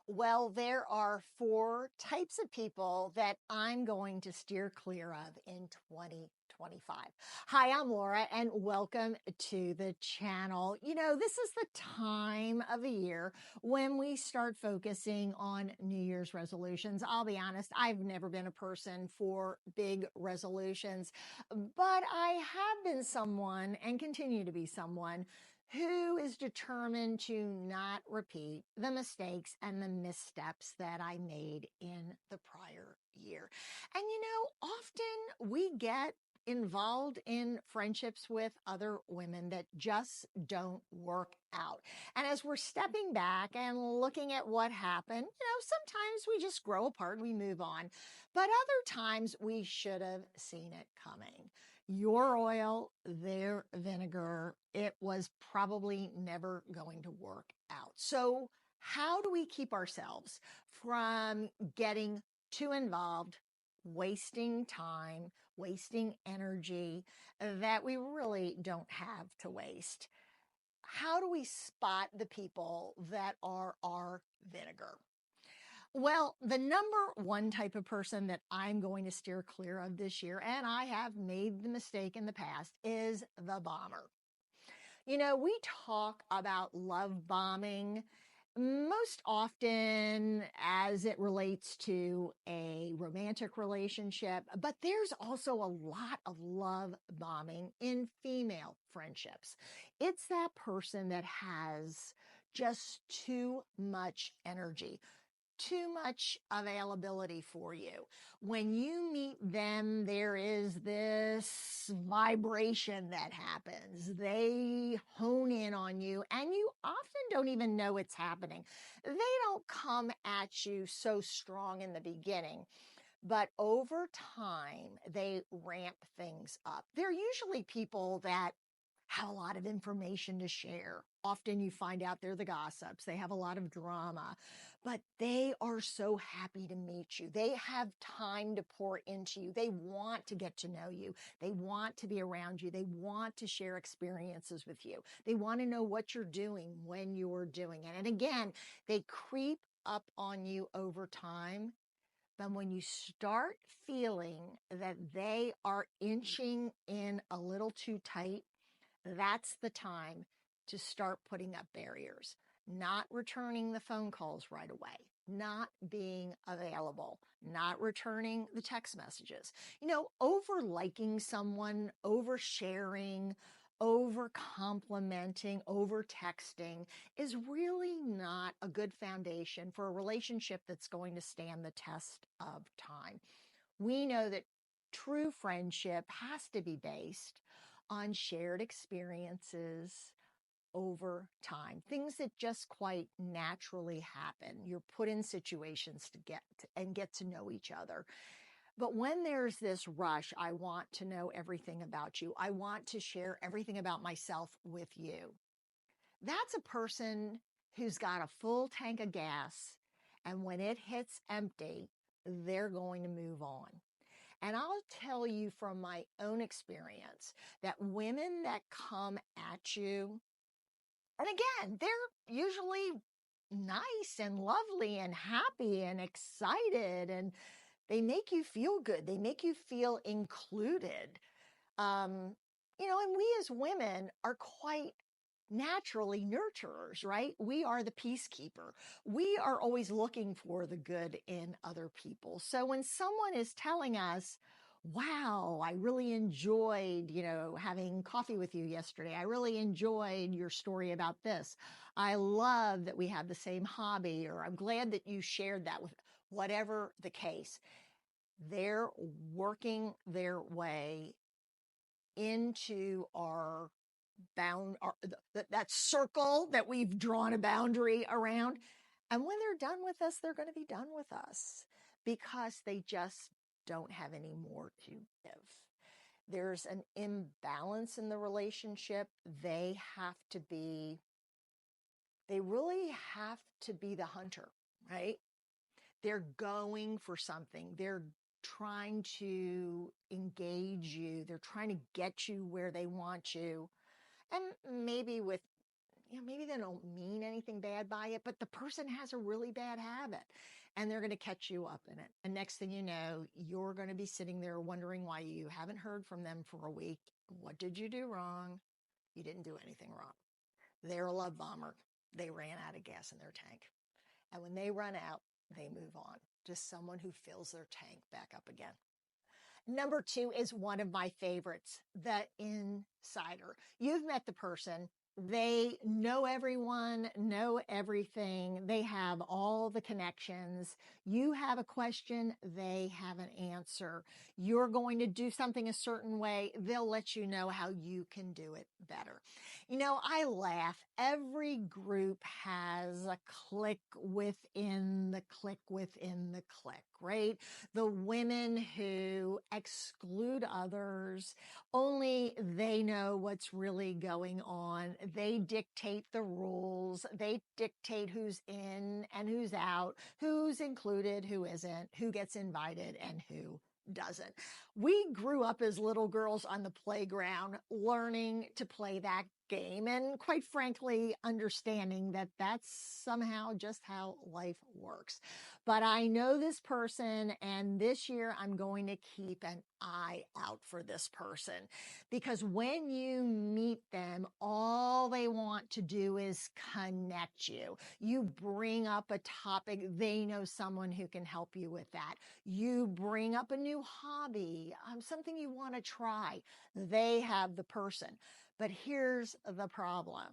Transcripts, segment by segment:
Well, there are four types of people that I'm going to steer clear of in 2025. Hi, I'm Laura, and welcome to the channel. This is the time of the year when we start focusing on New Year's resolutions. I'll be honest, I've never been a person for big resolutions, but I have been someone and continue to be someone who is determined to not repeat the mistakes and the missteps that I made in the prior year. And often we get involved in friendships with other women that just don't work out. And as we're stepping back and looking at what happened, sometimes we just grow apart, we move on. But other times we should have seen it coming. Your oil, their vinegar, it was probably never going to work out. So how do we keep ourselves from getting too involved, wasting time, wasting energy that we really don't have to waste? How do we spot the people that are our vinegar? Well, the number one type of person that I'm going to steer clear of this year, and I have made the mistake in the past, is the bomber. We talk about love bombing most often as it relates to a romantic relationship, but there's also a lot of love bombing in female friendships. It's that person that has just too much energy, too much availability for you. When you meet them, there is this vibration that happens. They hone in on you, and you often don't even know it's happening. They don't come at you so strong in the beginning, but over time, they ramp things up. They're usually people that have a lot of information to share. Often you find out they're the gossips. They have a lot of drama, but they are so happy to meet you. They have time to pour into you. They want to get to know you. They want to be around you. They want to share experiences with you. They want to know what you're doing when you're doing it. And again, they creep up on you over time. But when you start feeling that they are inching in a little too tight, that's the time to start putting up barriers, not returning the phone calls right away, not being available, not returning the text messages. Over liking someone, over sharing, over complimenting, over texting is really not a good foundation for a relationship that's going to stand the test of time. We know that true friendship has to be based on shared experiences over time, things that just quite naturally happen. You're put in situations to get to know each other. But when there's this rush, I want to know everything about you. I want to share everything about myself with you. That's a person who's got a full tank of gas, and when it hits empty, they're going to move on. And I'll tell you from my own experience that women that come at you, and again, they're usually nice and lovely and happy and excited, and they make you feel good. They make you feel included. And we as women are quite naturally nurturers, right? We are the peacekeeper. We are always looking for the good in other people. So when someone is telling us, wow, I really enjoyed, having coffee with you yesterday. I really enjoyed your story about this. I love that we have the same hobby, or I'm glad that you shared that with whatever the case. They're working their way into our that circle that we've drawn a boundary around. And when they're done with us, they're going to be done with us because they just don't have any more to give. There's an imbalance in the relationship. They really have to be the hunter, right? They're going for something. They're trying to engage you. They're trying to get you where they want you. And maybe with maybe they don't mean anything bad by it, but the person has a really bad habit and they're going to catch you up in it. And next thing you know, you're going to be sitting there wondering why you haven't heard from them for a week. What did you do wrong? You didn't do anything wrong. They're a love bomber. They ran out of gas in their tank. And when they run out, they move on to someone who fills their tank back up again. Number 2 is one of my favorites, the insider. You've met the person. They know everyone, know everything. They have all the connections. You have a question, they have an answer. You're going to do something a certain way. They'll let you know how you can do it better. I laugh. Every group has a clique within the clique within the clique, right? The women who exclude others, only they know what's really going on. They dictate the rules. They dictate who's in and who's out, who's included, who isn't, who gets invited and who doesn't. We grew up as little girls on the playground learning to play that game and quite frankly understanding that that's somehow just how life works. But I know this person, and this year I'm going to keep an eye out for this person, because when you meet them, all they want to do is connect you. You bring up a topic, they know someone who can help you with that. You bring up a new hobby, something you want to try, they have the person. But here's the problem.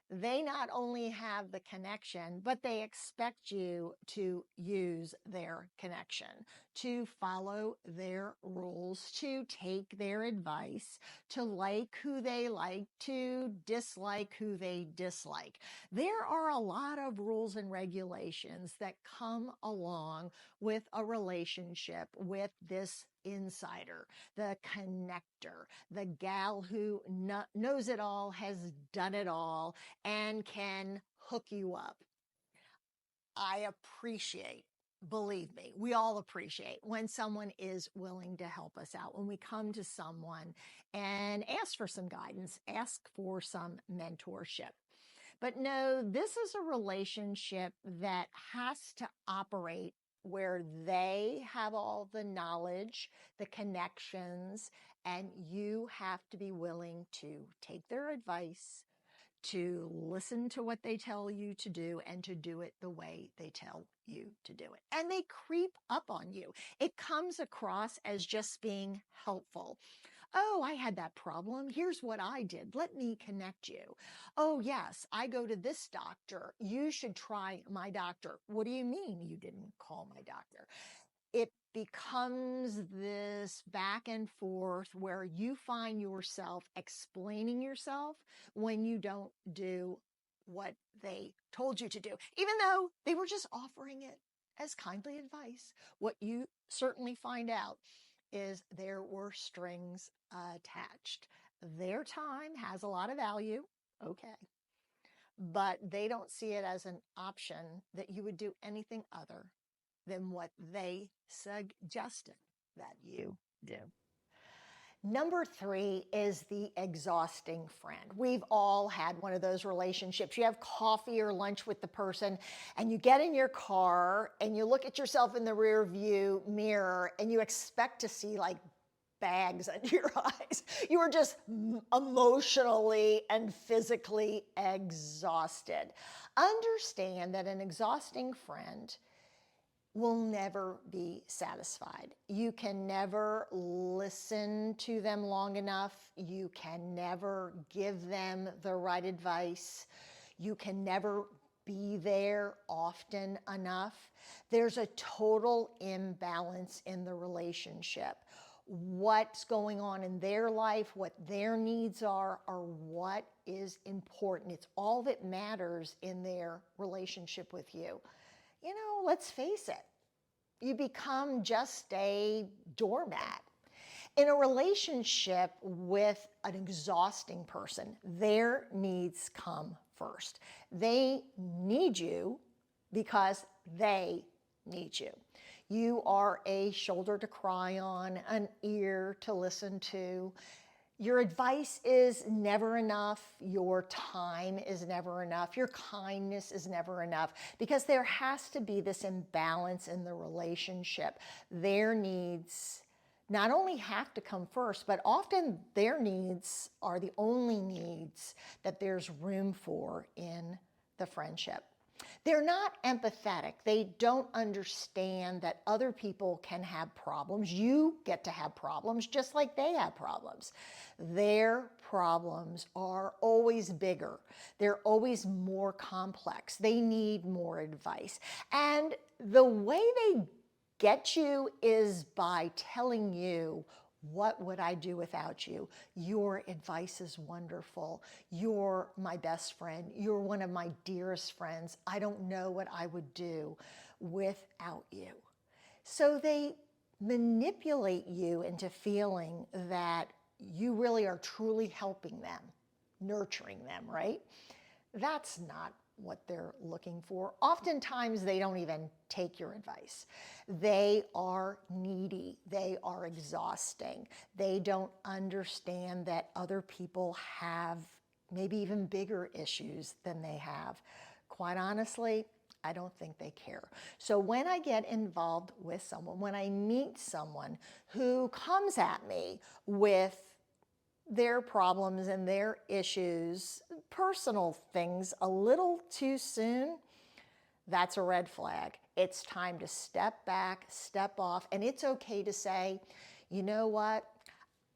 They not only have the connection, but they expect you to use their connection, to follow their rules, to take their advice, to like who they like, to dislike who they dislike. There are a lot of rules and regulations that come along with a relationship with this insider, the connector, the gal who knows it all, has done it all, and can hook you up. I appreciate, believe me, we all appreciate when someone is willing to help us out, when we come to someone and ask for some guidance, ask for some mentorship. But no, this is a relationship that has to operate where they have all the knowledge, the connections, and you have to be willing to take their advice, to listen to what they tell you to do, and to do it the way they tell you to do it. And they creep up on you. It comes across as just being helpful. Oh, I had that problem. Here's what I did. Let me connect you. Oh, yes, I go to this doctor. You should try my doctor. What do you mean you didn't call my doctor? It becomes this back and forth where you find yourself explaining yourself when you don't do what they told you to do, even though they were just offering it as kindly advice. What you certainly find out is there were strings attached. Their time has a lot of value, okay, but they don't see it as an option that you would do anything other than what they suggested that you do. Number 3 is the exhausting friend. We've all had one of those relationships. You have coffee or lunch with the person and you get in your car and you look at yourself in the rear view mirror and you expect to see like bags under your eyes. You are just emotionally and physically exhausted. Understand that an exhausting friend will never be satisfied. You can never listen to them long enough. You can never give them the right advice. You can never be there often enough. There's a total imbalance in the relationship. What's going on in their life, what their needs are what is important. It's all that matters in their relationship with you. Let's face it, you become just a doormat. In a relationship with an exhausting person, their needs come first. They need you because they need you. You are a shoulder to cry on, an ear to listen to. Your advice is never enough. Your time is never enough. Your kindness is never enough because there has to be this imbalance in the relationship. Their needs not only have to come first, but often their needs are the only needs that there's room for in the friendship. They're not empathetic. They don't understand that other people can have problems. You get to have problems just like they have problems. Their problems are always bigger. They're always more complex. They need more advice. And the way they get you is by telling you, what would I do without you? Your advice is wonderful. You're my best friend. You're one of my dearest friends. I don't know what I would do without you. So they manipulate you into feeling that you really are truly helping them, nurturing them, right? That's not what they're looking for. Oftentimes, they don't even take your advice. They are needy. They are exhausting. They don't understand that other people have maybe even bigger issues than they have. Quite honestly, I don't think they care. So when I get involved with someone, when I meet someone who comes at me with their problems and their issues, personal things, a little too soon, that's a red flag. It's time to step back, step off, and it's okay to say, you know what,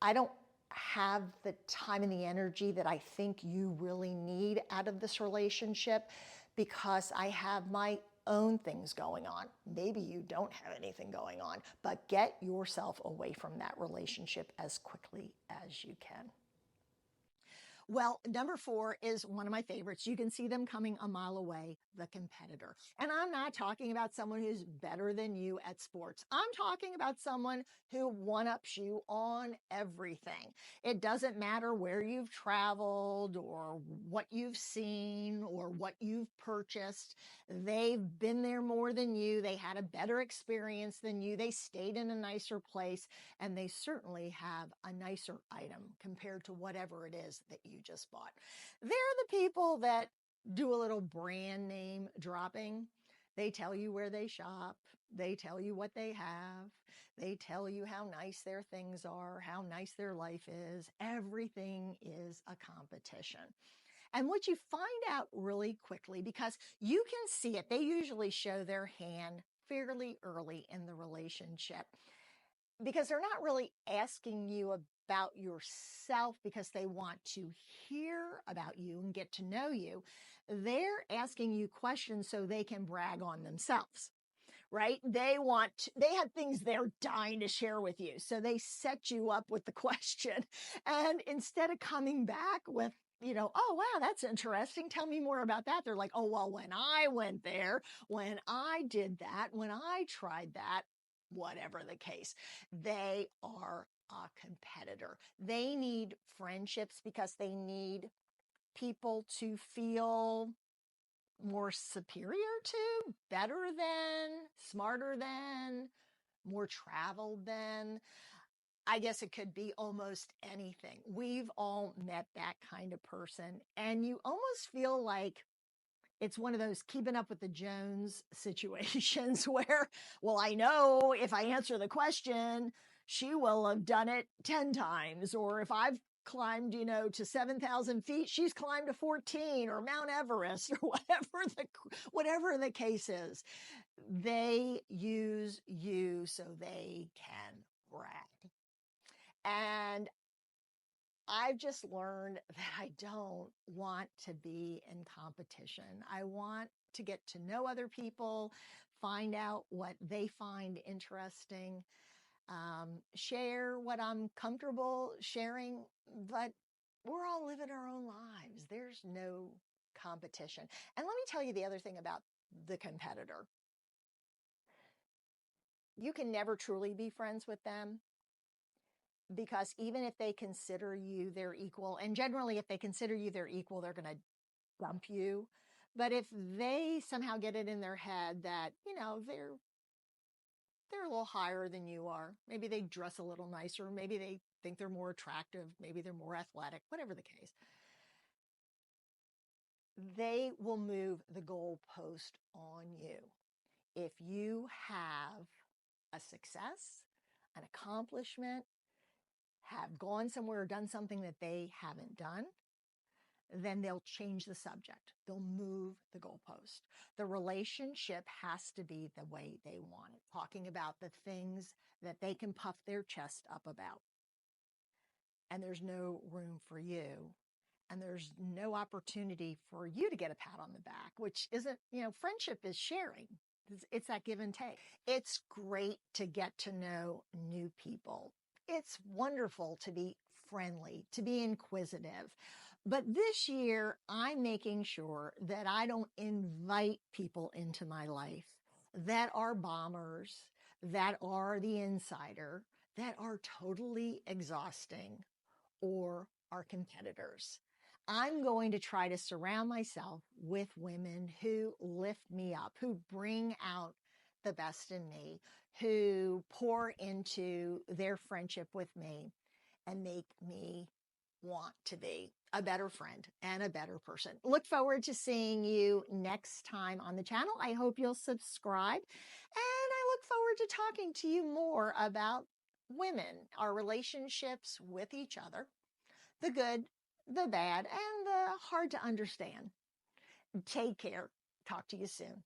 I don't have the time and the energy that I think you really need out of this relationship because I have my own things going on. Maybe you don't have anything going on, but get yourself away from that relationship as quickly as you can. Well, number four is one of my favorites. You can see them coming a mile away, the competitor. And I'm not talking about someone who's better than you at sports. I'm talking about someone who one-ups you on everything. It doesn't matter where you've traveled or what you've seen or what you've purchased. They've been there more than you. They had a better experience than you. They stayed in a nicer place, and they certainly have a nicer item compared to whatever it is that you just bought. They're the people that do a little brand name dropping. They tell you where they shop. They tell you what they have. They tell you how nice their things are, how nice their life is. Everything is a competition. And what you find out really quickly, because you can see it, they usually show their hand fairly early in the relationship because they're not really asking you about yourself because they want to hear about you and get to know you. They're asking you questions so they can brag on themselves, right? They have things they're dying to share with you. So they set you up with the question. And instead of coming back with, oh, wow, that's interesting. Tell me more about that. They're like, oh, well, when I went there, when I did that, when I tried that, whatever the case, they are a competitor. They need friendships because they need people to feel more superior to, better than, smarter than, more traveled than. I guess it could be almost anything. We've all met that kind of person, and you almost feel like it's one of those keeping up with the Jones situations where, well, I know if I answer the question, she will have done it 10 times. Or if I've climbed, to 7,000 feet, she's climbed to 14 or Mount Everest or whatever the case is. They use you so they can brag. And I've just learned that I don't want to be in competition. I want to get to know other people, find out what they find interesting, share what I'm comfortable sharing, but we're all living our own lives. There's no competition. And let me tell you the other thing about the competitor. You can never truly be friends with them because even if they consider you their equal, and generally if they consider you their equal, they're going to dump you. But if they somehow get it in their head that, they're they're a little higher than you are. Maybe they dress a little nicer. Maybe they think they're more attractive. Maybe they're more athletic, whatever the case. They will move the goalpost on you. If you have a success, an accomplishment, have gone somewhere or done something that they haven't done, then they'll change the subject. They'll move the goalpost. The relationship has to be the way they want it, talking about the things that they can puff their chest up about. And there's no room for you. And there's no opportunity for you to get a pat on the back, which isn't, friendship is sharing. It's that give and take. It's great to get to know new people. It's wonderful to be friendly, to be inquisitive. But this year, I'm making sure that I don't invite people into my life that are bombers, that are the insider, that are totally exhausting or are competitors. I'm going to try to surround myself with women who lift me up, who bring out the best in me, who pour into their friendship with me and make me want to be a better friend and a better person. Look forward to seeing you next time on the channel. I hope you'll subscribe, and I look forward to talking to you more about women, our relationships with each other, the good, the bad, and the hard to understand. Take care. Talk to you soon.